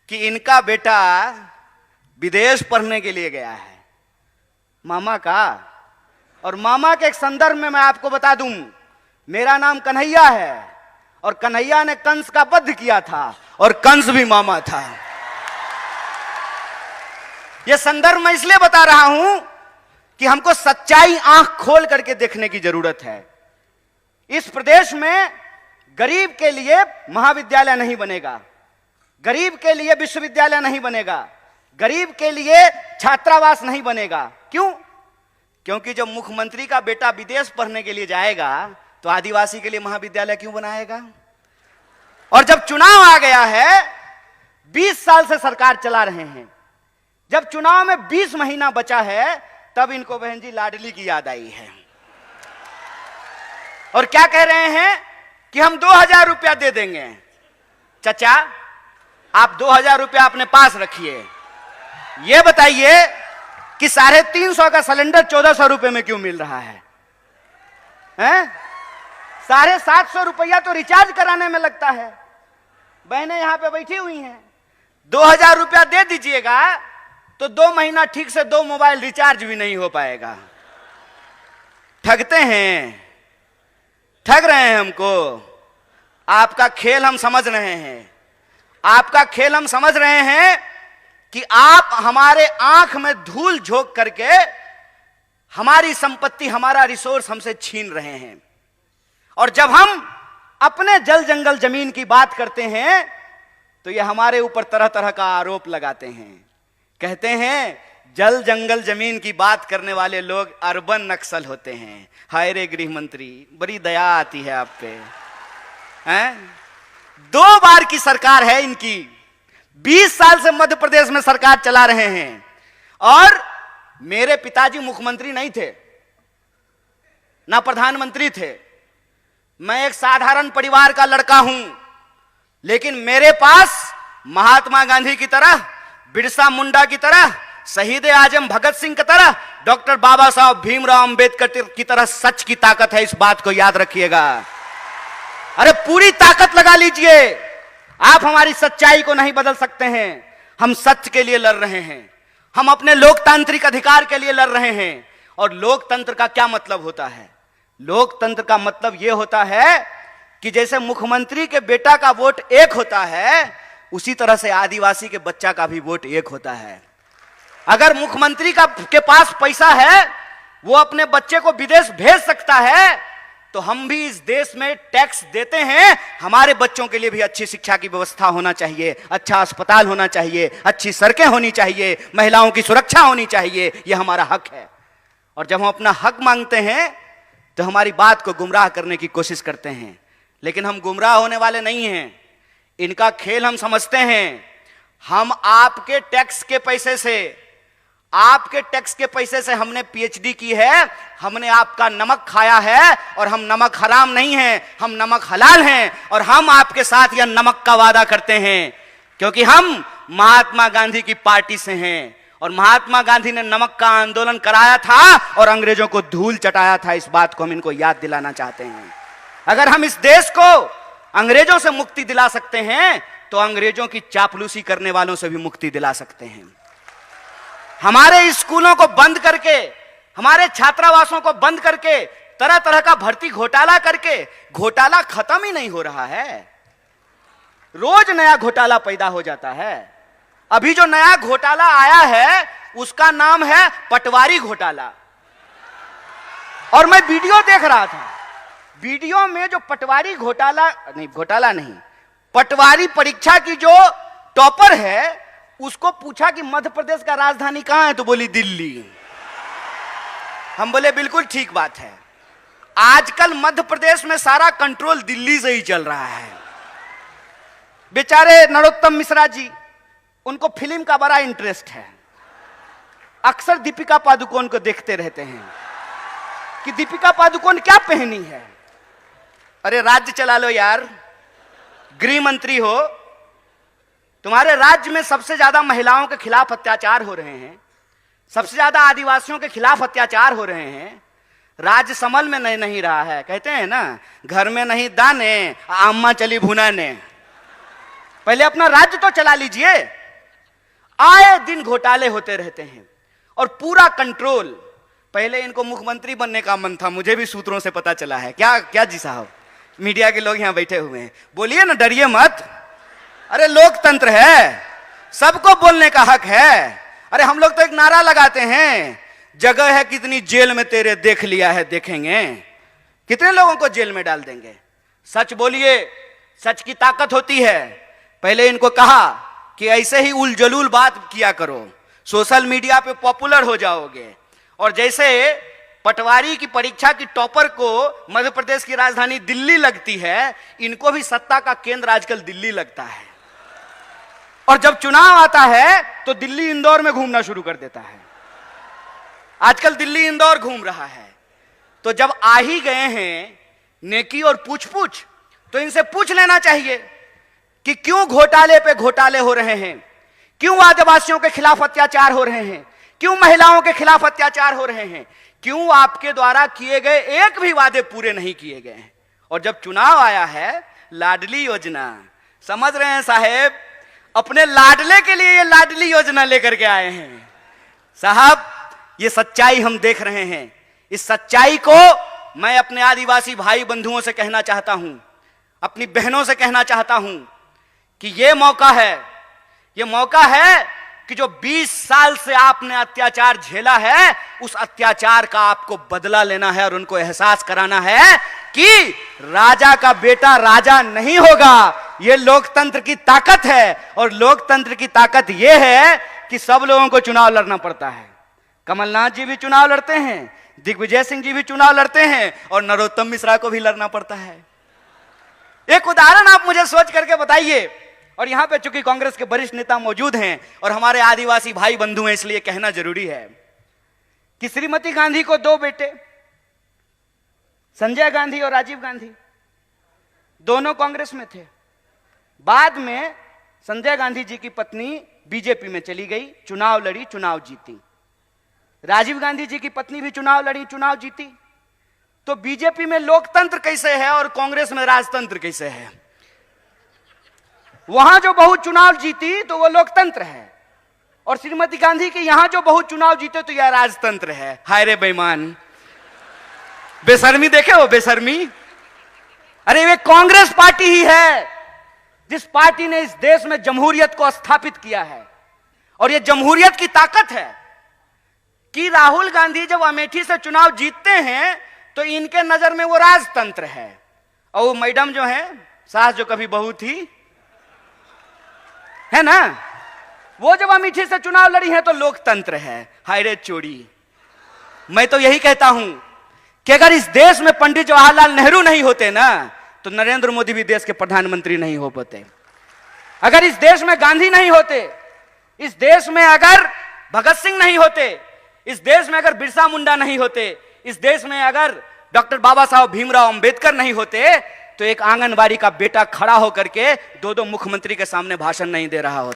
कि इनका बेटा विदेश पढ़ने के लिए गया है, मामा का। और मामा के एक संदर्भ में मैं आपको बता दूं, मेरा नाम कन्हैया है और कन्हैया ने कंस का वध किया था और कंस भी मामा था। यह संदर्भ मैं इसलिए बता रहा हूं कि हमको सच्चाई आंख खोल करके देखने की जरूरत है। इस प्रदेश में गरीब के लिए महाविद्यालय नहीं बनेगा, गरीब के लिए विश्वविद्यालय नहीं बनेगा, गरीब के लिए छात्रावास नहीं बनेगा। क्यों? क्योंकि जब मुख्यमंत्री का बेटा विदेश पढ़ने के लिए जाएगा तो आदिवासी के लिए महाविद्यालय क्यों बनाएगा? और जब चुनाव आ गया है, 20 साल से सरकार चला रहे हैं, जब चुनाव में 20 महीना बचा है, तब इनको बहन जी लाडली की याद आई है और क्या कह रहे हैं कि हम 2000 रुपया दे देंगे। चचा, आप 2000 रुपया अपने पास रखिए, यह बताइए कि 350 का सिलेंडर 1400 रुपए में क्यों मिल रहा है? 750 रुपया तो रिचार्ज कराने में लगता है। बहनें यहां पे बैठी हुई हैं, 2000 रुपया दे दीजिएगा तो 2 महीना ठीक से 2 मोबाइल रिचार्ज भी नहीं हो पाएगा। ठगते हैं, ठग रहे हैं हमको। आपका खेल हम समझ रहे हैं, आपका खेल हम समझ रहे हैं कि आप हमारे आंख में धूल झोंक करके हमारी संपत्ति, हमारा रिसोर्स हमसे छीन रहे हैं। और जब हम अपने जल जंगल जमीन की बात करते हैं तो ये हमारे ऊपर तरह तरह का आरोप लगाते हैं। कहते हैं जल जंगल जमीन की बात करने वाले लोग अर्बन नक्सल होते हैं। हाय रे गृह मंत्री, बड़ी दया आती है आप पे। 2 बार की सरकार है इनकी, 20 साल से मध्य प्रदेश में सरकार चला रहे हैं। और मेरे पिताजी मुख्यमंत्री नहीं थे, ना प्रधानमंत्री थे। मैं एक साधारण परिवार का लड़का हूं, लेकिन मेरे पास महात्मा गांधी की तरह, बिरसा मुंडा की तरह, शहीद आजम भगत सिंह की तरह, डॉक्टर बाबा साहब भीमराव अंबेडकर की तरह सच की ताकत है। इस बात को याद रखिएगा। अरे पूरी ताकत लगा लीजिए, आप हमारी सच्चाई को नहीं बदल सकते हैं। हम सच के लिए लड़ रहे हैं, हम अपने लोकतांत्रिक अधिकार के लिए लड़ रहे हैं। और लोकतंत्र का क्या मतलब होता है? लोकतंत्र का मतलब यह होता है कि जैसे मुख्यमंत्री के बेटा का वोट एक होता है, उसी तरह से आदिवासी के बच्चा का भी वोट एक होता है। अगर मुख्यमंत्री के पास पैसा है, वो अपने बच्चे को विदेश भेज सकता है, तो हम भी इस देश में टैक्स देते हैं। हमारे बच्चों के लिए भी अच्छी शिक्षा की व्यवस्था होना चाहिए, अच्छा अस्पताल होना चाहिए, अच्छी सड़कें होनी चाहिए, महिलाओं की सुरक्षा होनी चाहिए। यह हमारा हक है। और जब हम अपना हक मांगते हैं तो हमारी बात को गुमराह करने की कोशिश करते हैं, लेकिन हम गुमराह होने वाले नहीं हैं। इनका खेल हम समझते हैं। हम आपके टैक्स के पैसे से, आपके टैक्स के पैसे से हमने पीएचडी की है, हमने आपका नमक खाया है। और हम नमक हराम नहीं हैं, हम नमक हलाल हैं। और हम आपके साथ यह नमक का वादा करते हैं, क्योंकि हम महात्मा गांधी की पार्टी से हैं। और महात्मा गांधी ने नमक का आंदोलन कराया था और अंग्रेजों को धूल चटाया था। इस बात को हम इनको याद दिलाना चाहते हैं। अगर हम इस देश को अंग्रेजों से मुक्ति दिला सकते हैं, तो अंग्रेजों की चापलूसी करने वालों से भी मुक्ति दिला सकते हैं। हमारे स्कूलों को बंद करके, हमारे छात्रावासों को बंद करके, तरह तरह का भर्ती घोटाला करके, घोटाला खत्म ही नहीं हो रहा है। रोज नया घोटाला पैदा हो जाता है। अभी जो नया घोटाला आया है उसका नाम है पटवारी घोटाला। और मैं वीडियो देख रहा था, वीडियो में जो पटवारी घोटाला नहीं, पटवारी परीक्षा की जो टॉपर है, उसको पूछा कि मध्य प्रदेश का राजधानी कहां है, तो बोली दिल्ली। हम बोले बिल्कुल ठीक बात है। आजकल मध्य प्रदेश में सारा कंट्रोल दिल्ली से ही चल रहा है। बेचारे नरोत्तम मिश्रा जी, उनको फिल्म का बड़ा इंटरेस्ट है। अक्सर दीपिका पादुकोण को देखते रहते हैं कि दीपिका पादुकोण क्या पहनी है। अरे राज्य चला लो यार, गृह मंत्री हो, तुम्हारे राज्य में सबसे ज्यादा महिलाओं के खिलाफ अत्याचार हो रहे हैं, सबसे ज्यादा आदिवासियों के खिलाफ अत्याचार हो रहे हैं। राज्य समल में नहीं रहा है। कहते हैं ना, घर में नहीं दाने, अम्मा चली भुनाने। पहले अपना राज्य तो चला लीजिए। आए दिन घोटाले होते रहते हैं और पूरा कंट्रोल। पहले इनको मुख्यमंत्री बनने का मन था, मुझे भी सूत्रों से पता चला है। क्या क्या जी साहब, मीडिया के लोग यहां बैठे हुए हैं, बोलिए ना, डरिए मत। अरे लोकतंत्र है, सबको बोलने का हक है। अरे हम लोग तो एक नारा लगाते हैं, जगह है कितनी जेल में तेरे, देख लिया है देखेंगे। कितने लोगों को जेल में डाल देंगे। सच बोलिए, सच की ताकत होती है। पहले इनको कहा कि ऐसे ही उलझुल बात किया करो, सोशल मीडिया पे पॉपुलर हो जाओगे। और जैसे पटवारी की परीक्षा की टॉपर को मध्य प्रदेश की राजधानी दिल्ली लगती है, इनको भी सत्ता का केंद्र आजकल दिल्ली लगता है। और जब चुनाव आता है तो दिल्ली इंदौर में घूमना शुरू कर देता है। आजकल दिल्ली इंदौर घूम रहा है। तो जब आ ही गए हैं नेकी और पूछ पूछ, तो इनसे पूछ लेना चाहिए कि क्यों घोटाले पे घोटाले हो रहे हैं, क्यों आदिवासियों के खिलाफ अत्याचार हो रहे हैं, क्यों महिलाओं के खिलाफ अत्याचार हो रहे हैं, क्यों आपके द्वारा किए गए एक भी वादे पूरे नहीं किए गए हैं। और जब चुनाव आया है, लाडली योजना, समझ रहे हैं साहेब, अपने लाडले के लिए ये लाडली योजना लेकर के आए हैं साहब। ये सच्चाई हम देख रहे हैं। इस सच्चाई को मैं अपने आदिवासी भाई बंधुओं से कहना चाहता हूं, अपनी बहनों से कहना चाहता हूं कि ये मौका है कि जो 20 साल से आपने अत्याचार झेला है, उस अत्याचार का आपको बदला लेना है और उनको एहसास कराना है कि राजा का बेटा राजा नहीं होगा। यह लोकतंत्र की ताकत है। और लोकतंत्र की ताकत यह है कि सब लोगों को चुनाव लड़ना पड़ता है। कमलनाथ जी भी चुनाव लड़ते हैं, दिग्विजय सिंह जी भी चुनाव लड़ते हैं, और नरोत्तम मिश्रा को भी लड़ना पड़ता है। एक उदाहरण आप मुझे सोच करके बताइए। और यहां पे चूंकि कांग्रेस के वरिष्ठ नेता मौजूद हैं और हमारे आदिवासी भाई बंधु हैं, इसलिए कहना जरूरी है कि श्रीमती गांधी को 2 बेटे, संजय गांधी और राजीव गांधी, दोनों कांग्रेस में थे। बाद में संजय गांधी जी की पत्नी बीजेपी में चली गई, चुनाव लड़ी, चुनाव जीती। राजीव गांधी जी की पत्नी भी चुनाव लड़ी, चुनाव जीती। तो बीजेपी में लोकतंत्र कैसे है और कांग्रेस में राजतंत्र कैसे है? वहां जो बहुत चुनाव जीती तो वो लोकतंत्र है, और श्रीमती गांधी के यहां जो बहुत चुनाव जीते तो यह राजतंत्र है। हाय रे बेईमान, बेशर्मी देखे हो, बेशर्मी। अरे वे कांग्रेस पार्टी ही है जिस पार्टी ने इस देश में जमहूरियत को स्थापित किया है। और यह जमहूरियत की ताकत है कि राहुल गांधी जब अमेठी से चुनाव जीतते हैं तो इनके नजर में वो राजतंत्र है, और वो मैडम जो है, सास जो कभी बहू थी, है ना, वो जब अमेठी से चुनाव लड़ी है तो लोकतंत्र है। हाय रे चोरी। मैं तो यही कहता हूं कि अगर इस देश में पंडित जवाहरलाल नेहरू नहीं होते ना, तो नरेंद्र मोदी भी देश के प्रधानमंत्री नहीं हो पाते। अगर इस देश में गांधी नहीं होते, इस देश में अगर भगत सिंह नहीं होते, इस देश में अगर बिरसा मुंडा नहीं होते, इस देश में अगर डॉक्टर बाबा साहब भीमराव अंबेडकर नहीं होते, तो एक आंगनबाड़ी का बेटा खड़ा होकर के 2-2 मुख्यमंत्री के सामने भाषण नहीं दे रहा होता।